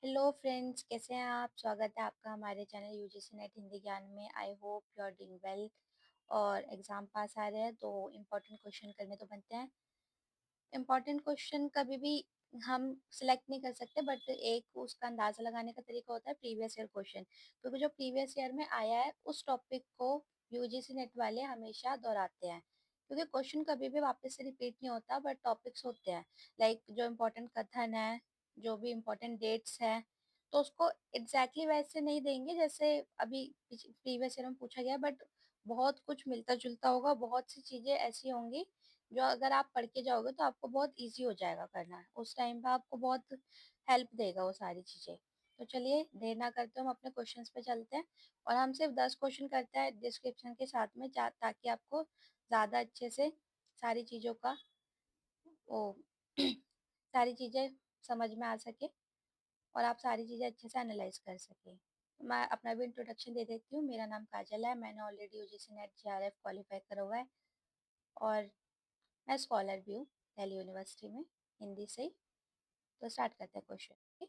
Hello friends, कैसे हैं आप? स्वागत है आपका हमारे चैनल यूजीसी नेट हिंदी ज्ञान में। I hope you are doing well. और एग्ज़ाम पास आ रहे हैं तो इम्पोर्टेंट क्वेश्चन करने तो बनते हैं। इम्पोर्टेंट क्वेश्चन कभी भी हम सिलेक्ट नहीं कर सकते, बट एक उसका अंदाज़ा लगाने का तरीका होता है प्रीवियस ईयर क्वेश्चन, क्योंकि जो प्रीवियस ईयर में आया है उस टॉपिक को यूजीसी नेट वाले हमेशा दोहराते हैं, क्योंकि क्वेश्चन कभी भी वापस से रिपीट नहीं होता, बट टॉपिक्स होते हैं। लाइक जो इम्पोर्टेंट कथन है, जो भी इम्पोर्टेंट डेट्स हैं, तो उसको एग्जैक्टली वैसे नहीं देंगे जैसे अभी प्रीवियस ईयर में पूछा गया, बट बहुत कुछ मिलता जुलता होगा। बहुत सी चीज़ें ऐसी होंगी जो अगर आप पढ़ के जाओगे तो आपको बहुत ईज़ी हो जाएगा करना। उस टाइम पे आपको बहुत हेल्प देगा वो सारी चीज़ें। तो चलिए देर ना करते हुए हम अपने क्वेश्चंस पे चलते हैं, और हम सिर्फ 10 क्वेश्चन करते हैं डिस्क्रिप्शन के साथ में, ताकि आपको ज़्यादा अच्छे से सारी चीज़ों का वो सारी चीज़ें समझ में आ सके, और आप सारी चीज़ें अच्छे से एनालाइज़ कर सकें। मैं अपना भी इंट्रोडक्शन दे देती हूँ। मेरा नाम काजल है। मैंने already UGC net JRF qualify करा हुआ है, और मैं स्कॉलर भी हूँ दिल्ली यूनिवर्सिटी में, हिंदी से ही। तो स्टार्ट करते हैं क्वेश्चन।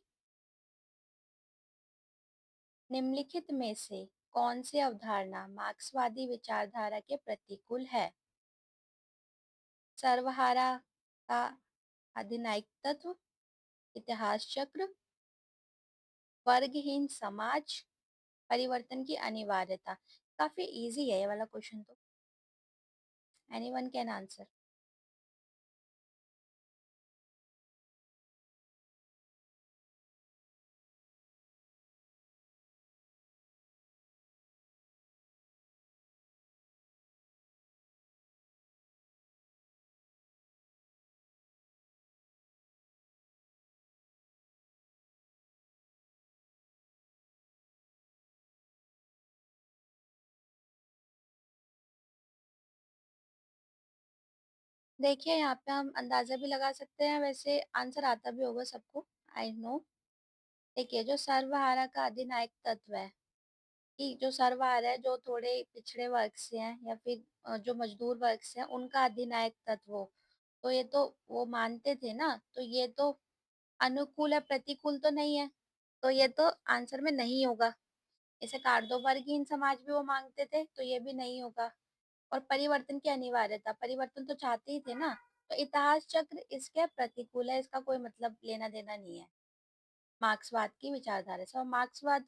निम्नलिखित में से कौन सी अवधारणा मार्क्सवादी विचारधारा के प्रतिकूल है? सर्वहारा का अधिनायक तत्व, इतिहास चक्र, वर्गहीन समाज, परिवर्तन की अनिवार्यता। काफी इजी है ये वाला क्वेश्चन तो। Anyone can answer. देखिए, यहाँ पे हम अंदाजा भी लगा सकते हैं, वैसे आंसर आता भी होगा सबको, आई नो। देखिए, जो सर्वहारा का अधिनायक तत्व है, कि जो सर्वहारा है, जो थोड़े पिछड़े वर्ग से हैं या फिर जो मजदूर वर्ग से हैं, उनका अधिनायक तत्व हो, तो ये तो वो मानते थे ना, तो ये तो अनुकूल है, प्रतिकूल तो नहीं है। तो ये तो आंसर में नहीं होगा। इसे कार्डोवर्गीय समाज भी वो मांगते थे, तो ये भी नहीं होगा। और परिवर्तन की अनिवार्यता, परिवर्तन तो चाहते ही थे ना, तो इतिहास चक्र इसके प्रतिकूल है, इसका कोई मतलब लेना देना नहीं है मार्क्सवाद की विचारधारा से। और मार्क्सवाद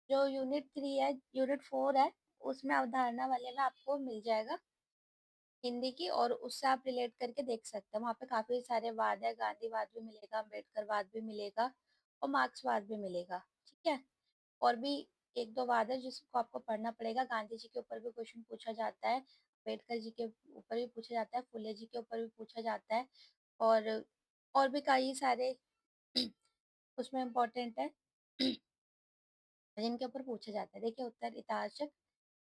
जो यूनिट 3 है, यूनिट 4 है, उसमें अवधारणा वाले में आपको मिल जाएगा हिंदी की, और उससे आप रिलेट करके देख सकते हैं। वहाँ पे काफी सारे वाद है, गांधीवाद भी मिलेगा, अम्बेडकरवाद भी मिलेगा, और मार्क्सवाद भी मिलेगा। ठीक है। और भी एक दो वाद है जिसको आपको पढ़ना पड़ेगा। गांधी जी के ऊपर भी क्वेश्चन पूछा जाता है, अम्बेडकर जी के ऊपर भी पूछा जाता है, फुले जी के ऊपर भी पूछा जाता है, और और भी कई सारे उसमें इम्पोर्टेंट है जिनके ऊपर पूछा जाता है। देखिए, उत्तर इतिहास चक्र।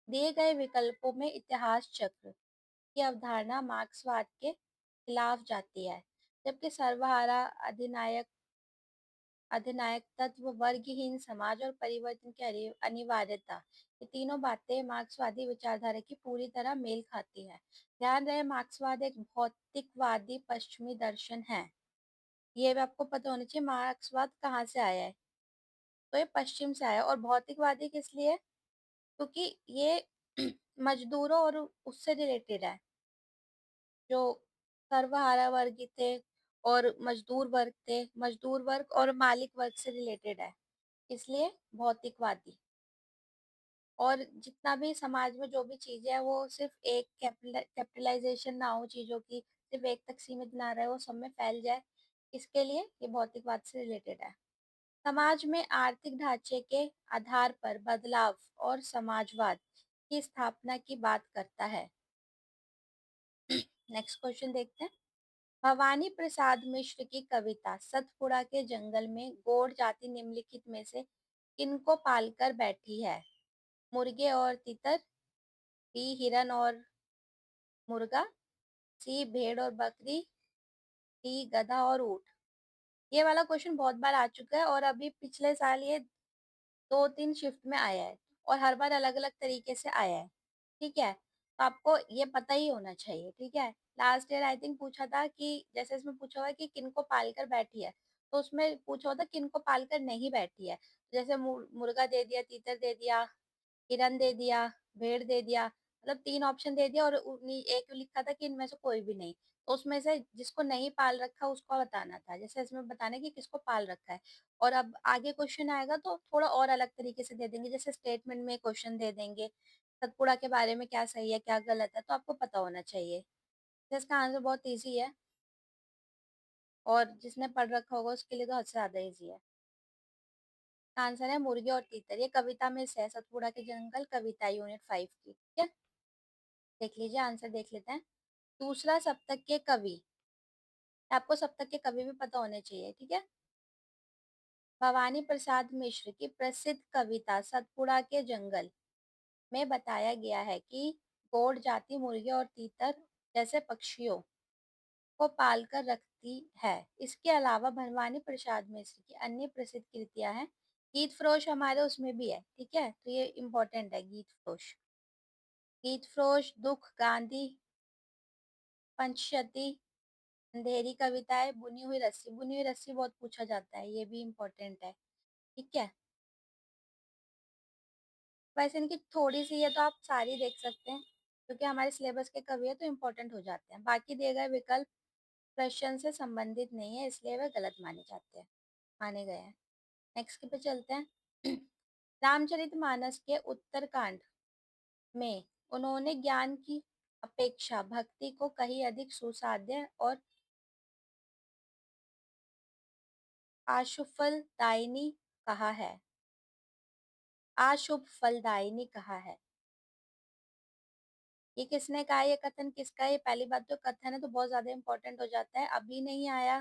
दिए गए विकल्पों में इतिहास चक्र की अवधारणा मार्क्सवाद के खिलाफ जाती है, जबकि सर्वहारा, अधिनायक अधिनायक तत्व, वर्गहीन समाज और परिवर्तन की अनिवार्यता, ये तीनों बातें मार्क्सवादी विचारधारा की पूरी तरह मेल खाती है। ध्यान रहे, मार्क्सवाद एक भौतिकवादी पश्चिमी दर्शन है। ये भी आपको पता होना चाहिए, मार्क्सवाद कहाँ से आया है। तो ये पश्चिम से आया है। और भौतिकवादी किस लिए? क्योंकि ये मजदूरों और उससे रिलेटेड है, जो सर्वहारा वर्ग थे और मजदूर वर्ग थे, मजदूर वर्ग और मालिक वर्ग से रिलेटेड है, इसलिए भौतिकवादी। और जितना भी समाज में जो भी चीजें है, वो सिर्फ एक कैपिटलाइजेशन ना हो चीजों की, सिर्फ एक तक सीमित ना रहे, वो सब में फैल जाए, इसके लिए ये भौतिकवाद से रिलेटेड है। समाज में आर्थिक ढांचे के आधार पर बदलाव और समाजवाद की स्थापना की बात करता है। नेक्स्ट क्वेश्चन देखते हैं। भवानी प्रसाद मिश्र की कविता सतपुड़ा के जंगल में गौड़ जाति निम्नलिखित में से किनको पालकर बैठी है? मुर्गे और तितर, बी हिरन और मुर्गा, सी भेड़ और बकरी, डी गधा और ऊंट। ये वाला क्वेश्चन बहुत बार आ चुका है, और अभी पिछले साल ये 2-3 शिफ्ट में आया है, और हर बार अलग अलग तरीके से आया है। ठीक है, तो आपको ये पता ही होना चाहिए। ठीक है। लास्ट ईयर आई थिंक पूछा था कि जैसे इसमें पूछा हुआ है कि किनको पालकर बैठी है, तो उसमें पूछा होता किनको पालकर नहीं बैठी है। जैसे मुर्गा दे दिया, तीतर दे दिया, हिरन दे दिया, भेड़ दे दिया, मतलब 3 ऑप्शन दे दिया और एक लिखा था कि इनमें से कोई भी नहीं। तो उसमें से जिसको नहीं पाल रखा उसको बताना था। जैसे इसमें बताना है कि किसको पाल रखा है। और अब आगे क्वेश्चन आएगा तो थोड़ा और अलग तरीके से दे देंगे, जैसे स्टेटमेंट में क्वेश्चन दे देंगे, सतपुड़ा के बारे में क्या सही है, क्या गलत है, तो आपको पता होना चाहिए। तो इसका आंसर बहुत ईज़ी है और जिसने पढ़ रखा होगा उसके लिए तो हद से ज़्यादा ईज़ी है। इसका आंसर है मुर्गे और तीतर। ये कविता में से है, सतपुड़ा के जंगल कविता यूनिट 5 की, ठीक है? देख लीजिए, आंसर देख लेते हैं। दूसरा सप्तक के कवि, आपको सप्तक के कवि भी पता होने चाहिए, ठीक है? भवानी प्रसाद मिश्र की प्रसिद्ध कविता सतपुड़ा के जंगल में बताया गया है कि गौड़ जाति मुर्गे और तीतर जैसे पक्षियों को पालकर रखती है। इसके अलावा भवानी प्रसाद मिश्र की अन्य प्रसिद्ध कृतियां हैं। गीत फरोश हमारे उसमें भी है, ठीक है? तो ये इम्पोर्टेंट है, गीत फरोश। गीत फरोश, दुख, गांधी, पंचशती, अंधेरी कविताएं, बुनी हुई रस्सी। बुनी हुई रस्सी बहुत पूछा जाता है, ये भी इम्पोर्टेंट है, ठीक है? वैसे इनकी थोड़ी सी है तो आप सारी देख सकते हैं, क्योंकि हमारे सिलेबस के कवि है तो इम्पोर्टेंट हो जाते हैं। बाकी दिए गए विकल्प प्रश्न से संबंधित नहीं है, इसलिए वे गलत माने जाते हैं, माने गए हैं। नेक्स्ट पे चलते हैं। रामचरितमानस के उत्तरकांड में उन्होंने ज्ञान की अपेक्षा भक्ति को कहीं अधिक सुसाध्य और आशुफलदायिनी कहा है। आशुभ फलदायिनी कहा है। ये किसने कहा, ये कथन किसका है? ये पहली बात तो कथन है तो बहुत ज्यादा इंपॉर्टेंट हो जाता है। अभी नहीं आया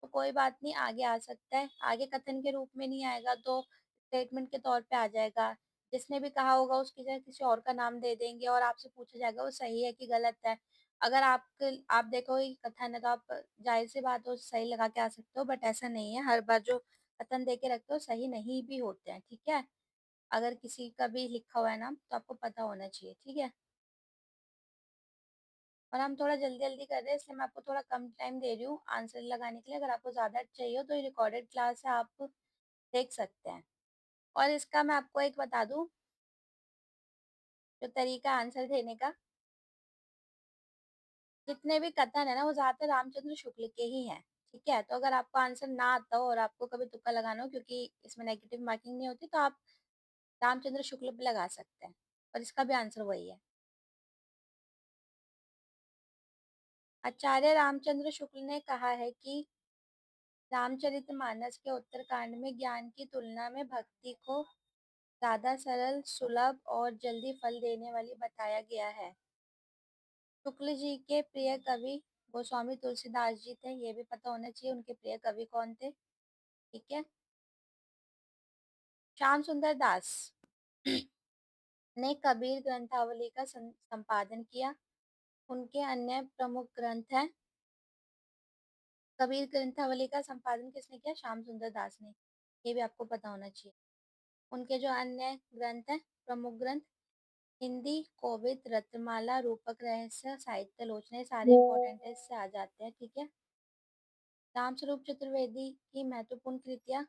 तो कोई बात नहीं, आगे आ सकता है। आगे कथन के रूप में नहीं आएगा तो स्टेटमेंट के तौर पे आ जाएगा। जिसने भी कहा होगा उसकी जगह किसी और का नाम दे देंगे और आपसे पूछा जाएगा वो सही है कि गलत है। अगर आप देखोगे कि कथन है तो आप जाहिर सी बात हो सही लगा के आ सकते हो, बट ऐसा नहीं है। हर बार जो कथन दे के रखते हो सही नहीं भी होते हैं, ठीक है? अगर किसी का भी लिखा हुआ है नाम तो आपको पता होना चाहिए, ठीक है? और हम थोड़ा जल्दी-जल्दी कर रहे हैं इसलिए मैं आपको थोड़ा कम टाइम दे रही हूँ आंसर लगाने के लिए। अगर आपको ज़्यादा चाहिए हो तो ये रिकॉर्डेड क्लास है, आप देख सकते हैं। और इसका मैं आपको एक बता दूँ जो तरीका आंसर देने का, जितने भी कथन है ना वो ज़्यादातर रामचंद्र शुक्ल के ही हैं, ठीक है? तो अगर आपको आंसर ना आता हो और आपको कभी तुक्का लगाना हो, क्योंकि इसमें नेगेटिव मार्किंग नहीं होती, तो आप रामचंद्र शुक्ल पे लगा सकते हैं और इसका भी आंसर वही है। आचार्य रामचंद्र शुक्ल ने कहा है कि रामचरितमानस के उत्तरकांड में ज्ञान की तुलना में भक्ति को ज्यादा सरल, सुलभ और जल्दी फल देने वाली बताया गया है। शुक्ल जी के प्रिय कवि गोस्वामी तुलसीदास जी थे, ये भी पता होना चाहिए उनके प्रिय कवि कौन थे, ठीक है? श्याम सुंदर दास ने कबीर ग्रंथावली का संपादन किया। उनके अन्य प्रमुख ग्रंथ हैं। कबीर ग्रंथावली का संपादन किसने किया? श्याम सुंदर दास ने, ये भी आपको पता होना चाहिए। उनके जो अन्य ग्रंथ हैं, प्रमुख ग्रंथ, हिंदी कोविद, रत्नमाला, रूपक रहस्य, साहित्य लोचना, ये सारे इंपॉर्टेंट है, इससे आ जाते हैं, ठीक है? रामस्वरूप चतुर्वेदी की महत्वपूर्ण कृतियां,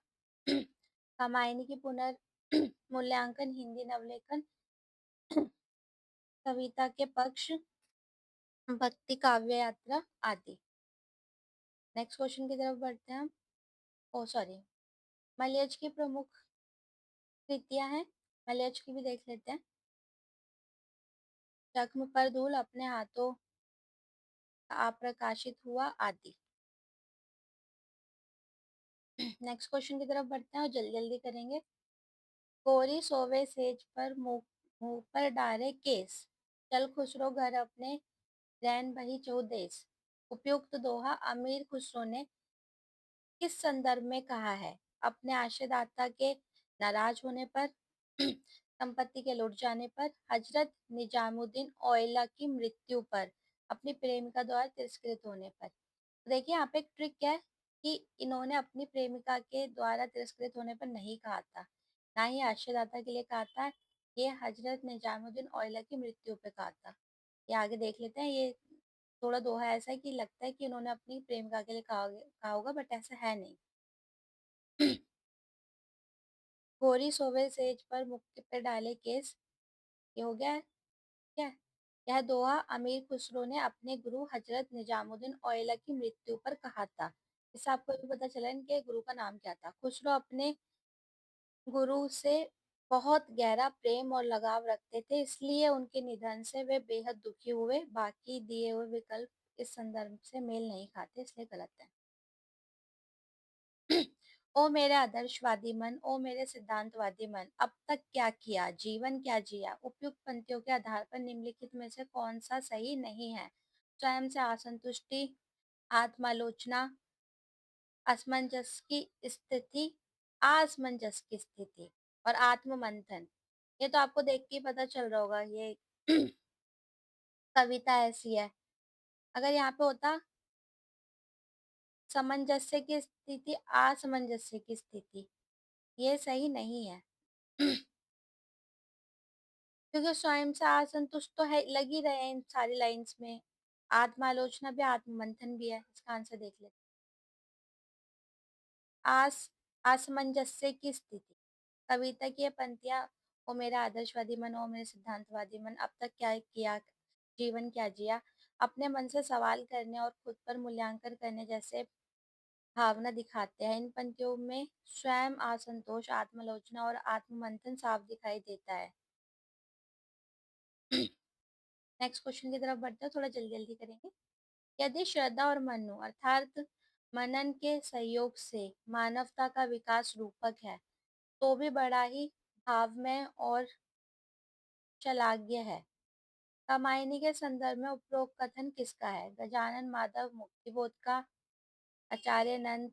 रामायणी की पुनर्मूल्यांकन, हिंदी नवलेखन, कविता के पक्ष, भक्ति काव्य यात्रा आदि। नेक्स्ट क्वेश्चन की तरफ बढ़ते हैं हम। ओ सॉरी, मलयज की प्रमुख कृतियां हैं, मलयज की भी देख लेते हैं। जख्म पर धूल, अपने हाथों अप्रकाशित हुआ आदि। नेक्स्ट क्वेश्चन की तरफ बढ़ते हैं और जल्दी जल्दी करेंगे। गोरी सोवे सेज पर मुंह मुंह पर डारे केस, चल खुसरो घर अपने रैन बही चौ देश। उपयुक्त दोहा अमीर खुसरो ने किस संदर्भ में कहा है? अपने आश्रयदाता के नाराज होने पर, संपत्ति के लुट जाने पर, हजरत निजामुद्दीन औयला की मृत्यु पर, अपनी प्रेमिका द्वारा तिरस्कृत होने पर। तो देखिए यहाँ पे एक ट्रिक क्या है कि इन्होंने अपनी प्रेमिका के द्वारा तिरस्कृत होने पर नहीं कहा था, ना ही आश्रयदाता के लिए कहा था, ये हजरत निजामुद्दीन औयला की मृत्यु पे कहा था। ये आगे देख लेते हैं। ये थोड़ा दोहा ऐसा है कि लगता है कि इन्होंने अपनी प्रेमिका के लिए कहा कहा होगा, बट ऐसा है नहीं। गोरी सोवे सेज पर मुक्ति पे डाले केस। ये हो गया है क्या? यह दोहा अमीर खुसरो ने अपने गुरु हजरत निजामुद्दीन औयला की मृत्यु पर कहा था। इससे आपको ये भी पता चला इनके गुरु का नाम क्या था। खुसरो अपने गुरु से बहुत गहरा प्रेम और लगाव रखते थे, इसलिए उनके निधन से वे बेहद दुखी हुए। बाकी दिए हुए विकल्प इस संदर्भ से मेल नहीं खाते, इसलिए गलत है। ओ मेरे आदर्शवादी मन, ओ मेरे सिद्धांतवादी मन, अब तक क्या किया, जीवन क्या जिया। उपयुक्त पंक्तियों के आधार पर निम्नलिखित में से कौन सा सही नहीं है? स्वयं से असंतुष्टि, आत्मालोचना, असमंजस की स्थिति, असमंजस की स्थिति और आत्म मंथन। ये तो आपको देख के ही पता चल रहा होगा, ये कविता ऐसी है। अगर यहाँ पे होता सामंजस्य की स्थिति, असमंजस्य की स्थिति, ये सही नहीं है। क्योंकि स्वयं से असंतुष्ट तो है, लग ही रहे हैं इन सारी लाइंस में। आत्मालोचना भी आत्ममंथन भी है, इसका आंसर देख लेते हैं। असमंजस्य की स्थिति। कविता की ये पंक्तियां, ओ मेरा आदर्शवादी मन, ओ मेरे सिद्धांतवादी मन, अब तक क्या किया, जीवन क्या जिया, अपने मन से सवाल करने और खुद पर मूल्यांकन करने जैसे भावना दिखाते हैं। इन पंक्तियों में स्वयं असंतोष, आत्मालोचना और आत्ममंथन साफ दिखाई देता है। नेक्स्ट क्वेश्चन की तरफ बढ़ते हैं, थोड़ा जल्दी जल्दी करेंगे। यदि श्रद्धा और मनु अर्थात मनन के सहयोग से मानवता का विकास रूपक है, तो भी बड़ा ही भावमय और श्लाघ्य है। कामायनी के संदर्भ में उपरोक्त कथन किसका है? गजानन माधव मुक्तिबोध का, आचार्य नंद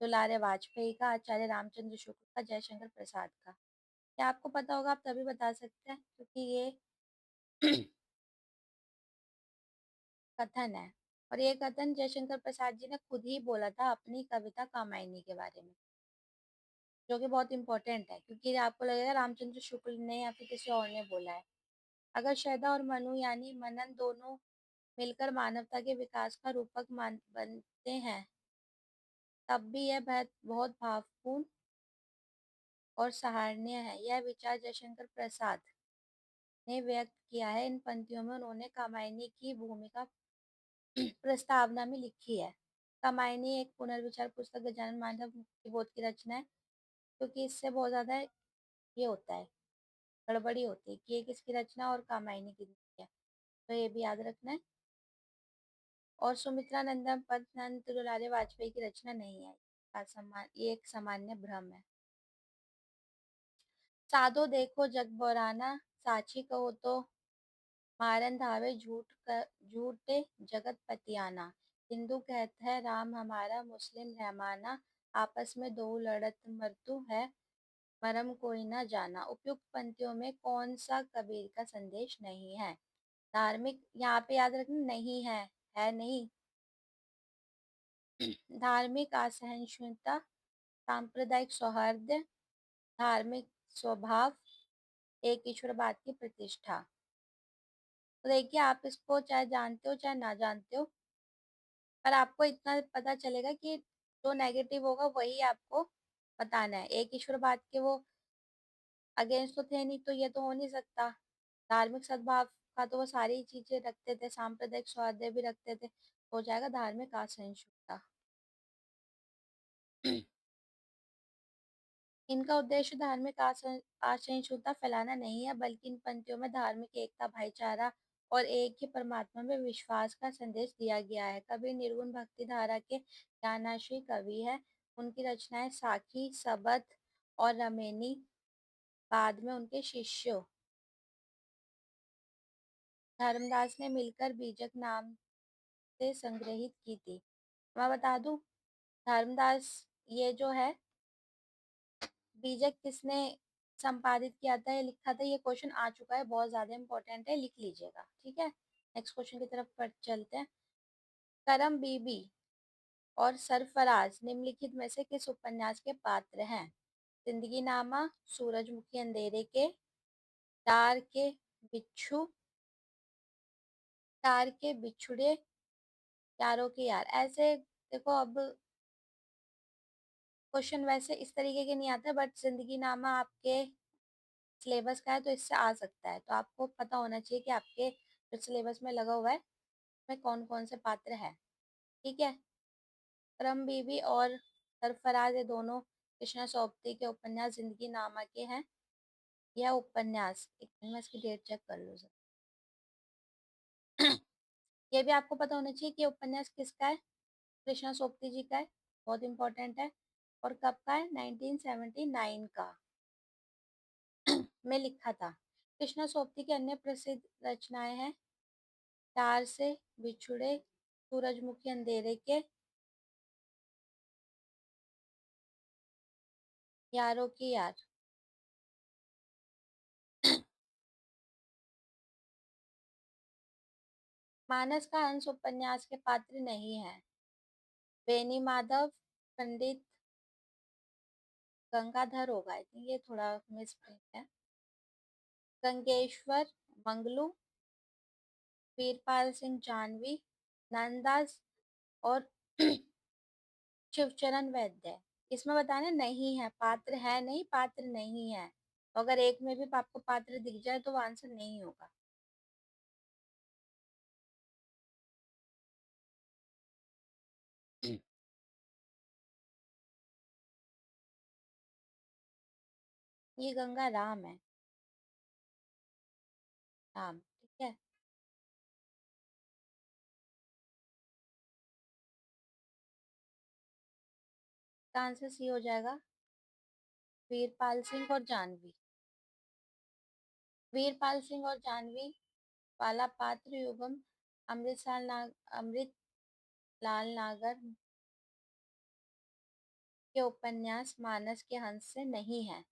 दुलारे वाजपेयी का, आचार्य रामचंद्र शुक्ल का, जयशंकर प्रसाद का। क्या आपको पता होगा आप तभी बता सकते हैं, क्योंकि ये कथन है। और ये कथन जयशंकर प्रसाद जी ने खुद ही बोला था अपनी कविता कामायनी के बारे में, जो कि बहुत इंपॉर्टेंट है, क्योंकि आपको लगेगा रामचंद्र शुक्ल ने या फिर किसी और ने बोला है। अगर श्रद्धा और मनु यानी मनन दोनों मिलकर मानवता के विकास का रूपक मान बनते हैं, तब भी यह बहुत भावपूर्ण और सराहनीय है। यह विचार जयशंकर प्रसाद ने व्यक्त किया है। इन पंक्तियों में उन्होंने कामायनी की भूमिका प्रस्तावना में लिखी है। कामायनी एक पुनर्विचार पुस्तक गजानन माधव मुक्तिबोध की रचना है, क्योंकि इससे बहुत ज्यादा ये होता है, गड़बड़ी होती है कि ये किसकी रचना और कामायनी की है, तो ये भी याद रखना है। और सुमित्रा नंदन पंत नंद दुलारे वाजपेयी की रचना नहीं है, ये एक सामान्य भ्रम है। साधो देखो जग बोराना, साची कहो तो मारन धावे झूठे जगत पतियाना। हिंदू कहता है राम हमारा, मुस्लिम रहमाना, आपस में दो लड़त मरतु है, मरम कोई ना जाना। उपयुक्त पंक्तियों में कौन सा कबीर का संदेश नहीं है? धार्मिक, यहाँ पे याद रखना, नहीं है नहीं। धार्मिक असहिष्णुता, सांप्रदायिक सौहार्द, धार्मिक स्वभाव, एक ईश्वरवाद की प्रतिष्ठा। तो देखिए, आप इसको चाहे जानते हो चाहे ना जानते हो, पर आपको इतना पता चलेगा कि जो नेगेटिव होगा वही आपको बताना है। एक ईश्वरवाद के वो अगेंस्ट तो थे नहीं, तो ये तो हो नहीं सकता। धार्मिक सद्भाव का तो वो सारी चीजें रखते थे, सांप्रदायिक सौहार्द भी रखते थे, हो जाएगा धार्मिक असहिष्णुता। इनका उद्देश्य धार्मिक असहिष्णुता फैलाना नहीं है, बल्कि इन पंक्तियों में धार्मिक एकता, भाईचारा और एक ही परमात्मा में विश्वास का संदेश दिया गया है। कबीर निर्गुण भक्ति धारा के ज्ञानाश्री कवि है। उनकी रचनाएं साखी, सबद और रमेनी बाद में उनके शिष्यों धर्मदास ने मिलकर बीजक नाम से संग्रहित की थी। मैं बता दूं, धर्मदास ये जो है बीजक किसने संपादित किया था या लिखा था, ये क्वेश्चन आ चुका है, बहुत ज्यादा इंपॉर्टेंट है, लिख लीजिएगा, ठीक है। नेक्स्ट क्वेश्चन की तरफ पर चलते हैं। करम बीबी और सरफराज निम्नलिखित में से किस उपन्यास के पात्र हैं? जिंदगी नामा, सूरजमुखी अंधेरे के, तार के बिच्छू, तार के बिछुड़े, यारों के यार। ऐसे देखो, अब क्वेश्चन वैसे इस तरीके के नहीं आते, बट जिंदगी नामा आपके सिलेबस का है तो इससे आ सकता है। तो आपको पता होना चाहिए कि आपके जो सिलेबस में लगा हुआ है उसमें कौन कौन से पात्र है। ठीक है। करम बीबी और सरफराज ये दोनों कृष्णा सोबती के उपन्यास जिंदगी नामा के हैं। यह उपन्यास, एक मिनट में इसकी डेट चेक कर लूँ सर। ये भी आपको पता होना चाहिए कि उपन्यास किसका है, कृष्णा सोबती जी का है। बहुत इंपॉर्टेंट है। और कब का है, 1979 का में लिखा था। कृष्णा सोबती की अन्य प्रसिद्ध रचनाएं हैं प्यार से, बिछुड़े, सूरजमुखी अंधेरे के, यारों की यार। मानस का अंश उपन्यास के पात्र नहीं है। बेनी माधव, पंडित गंगाधर होगा, आई थिंक ये थोड़ा मिसप्रिंट है। गंगेश्वर मंगलू, वीरपाल सिंह जानवी, नंदास और शिवचरण वैद्य। इसमें बताना नहीं है, पात्र है नहीं, पात्र नहीं है। तो अगर एक में भी आपको पात्र दिख जाए तो वो आंसर नहीं होगा। ये गंगा राम है। राम, ठीक है। इसका आंसर सी हो जाएगा, वीरपाल सिंह और जानवी। वीरपाल सिंह और जानवी वाला पात्र युगम अमृत लाल नागर के उपन्यास मानस के हंस से नहीं है।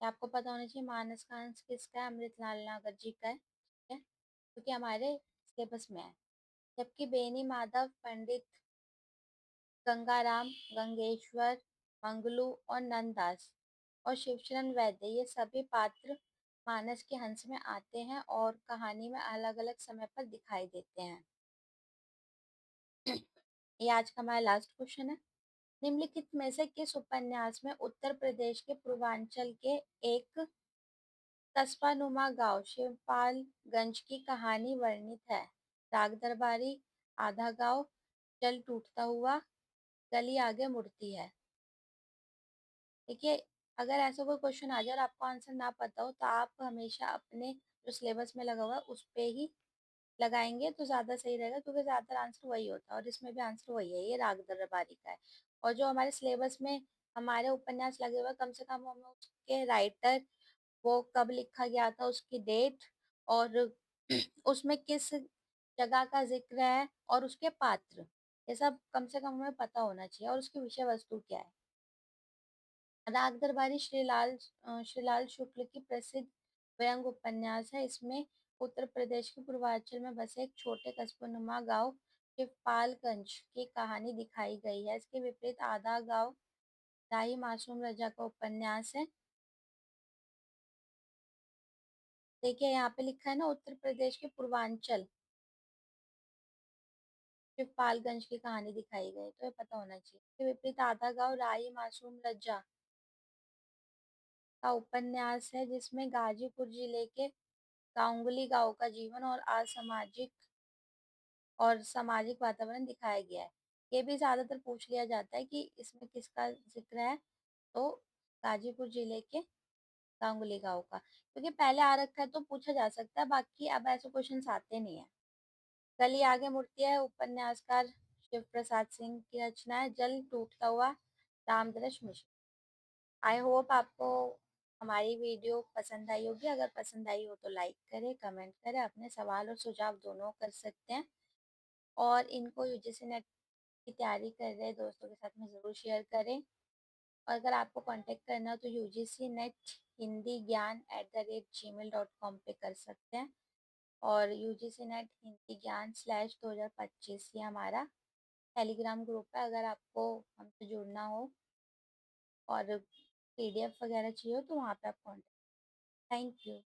ये आपको पता होना चाहिए, मानस का हंस किसका है, अमृत लाल नागर जी का है। ठीक है, क्योंकि हमारे सिलेबस में है। जबकि बेनी माधव, पंडित गंगाराम, गंगेश्वर मंगलू और नंददास और शिवचरण वैद्य ये सभी पात्र मानस के हंस में आते हैं और कहानी में अलग अलग समय पर दिखाई देते हैं। ये आज का हमारा लास्ट क्वेश्चन है। निम्नलिखित में से किस उपन्यास में उत्तर प्रदेश के पूर्वांचल के एक कस्बानुमा गांव शिवपालगंज की कहानी वर्णित है। राग दरबारी, आधा गांव, जल टूटता हुआ, गली आगे मुड़ती है। देखिए, अगर ऐसा कोई क्वेश्चन आ जाए और आपको आंसर ना पता हो तो आप हमेशा अपने जो सिलेबस में लगा हुआ है उस पे ही लगाएंगे तो ज्यादा सही रहेगा, क्योंकि ज्यादातर आंसर वही होता है और इसमें भी आंसर वही है, ये राग दरबारी का है। और जो हमारे सिलेबस में हमारे उपन्यास लगे हुए हैं, कम से कम हमें उसके राइटर, वो कब लिखा गया था, उसकी डेट, और उसमें किस जगह का जिक्र है, और उसके पात्र, ये सब कम से कम हमें पता होना चाहिए, और उसकी विषय वस्तु क्या है। राग दरबारी श्रीलाल शुक्ल की प्रसिद्ध व्यंग उपन्यास है। इसमें उत्तर प्रदेश के पूर्वांचल में बसे एक छोटे कस्बोनुमा गांव शिवपालगंज की कहानी दिखाई गई है। इसके विपरीत आधा गांव राही मासूम रजा का उपन्यास है। देखिए, यहाँ पे लिखा है ना, उत्तर प्रदेश के पूर्वांचल शिवपालगंज की कहानी दिखाई गई, तो ये पता होना चाहिए। इसके विपरीत आधा गांव राही मासूम रजा का उपन्यास है, जिसमें गाजीपुर जिले के गांगुली गांव का जीवन और असामाजिक और सामाजिक वातावरण दिखाया गया है। ये भी ज्यादातर पूछ लिया जाता है कि इसमें किसका जिक्र है, तो गाजीपुर जिले के गांगुली गांव का, क्योंकि पहले आ रखा है तो पूछा जा सकता है, बाकी अब ऐसे क्वेश्चन आते नहीं है। गली आगे मुड़ती है उपन्यासकार शिव प्रसाद सिंह की रचना है। जल टूटता हुआ रामदरस मिश्र। आई होप आपको हमारी वीडियो पसंद आई होगी। अगर पसंद आई हो तो लाइक करें, कमेंट करें, अपने सवाल और सुझाव दोनों कर सकते हैं। और इनको यूजीसी नेट की तैयारी कर रहे दोस्तों के साथ में ज़रूर शेयर करें। और अगर आपको कांटेक्ट करना हो तो यूजीसी नेट हिंदी ज्ञान @gmail.com पे कर सकते हैं। और यूजीसी नेट हिंदी ज्ञान /2025 ये हमारा टेलीग्राम ग्रुप है। अगर आपको हमसे जुड़ना हो और पीडीएफ वगैरह चाहिए हो तो वहाँ पे आप कॉन्टेक्ट। Thank you.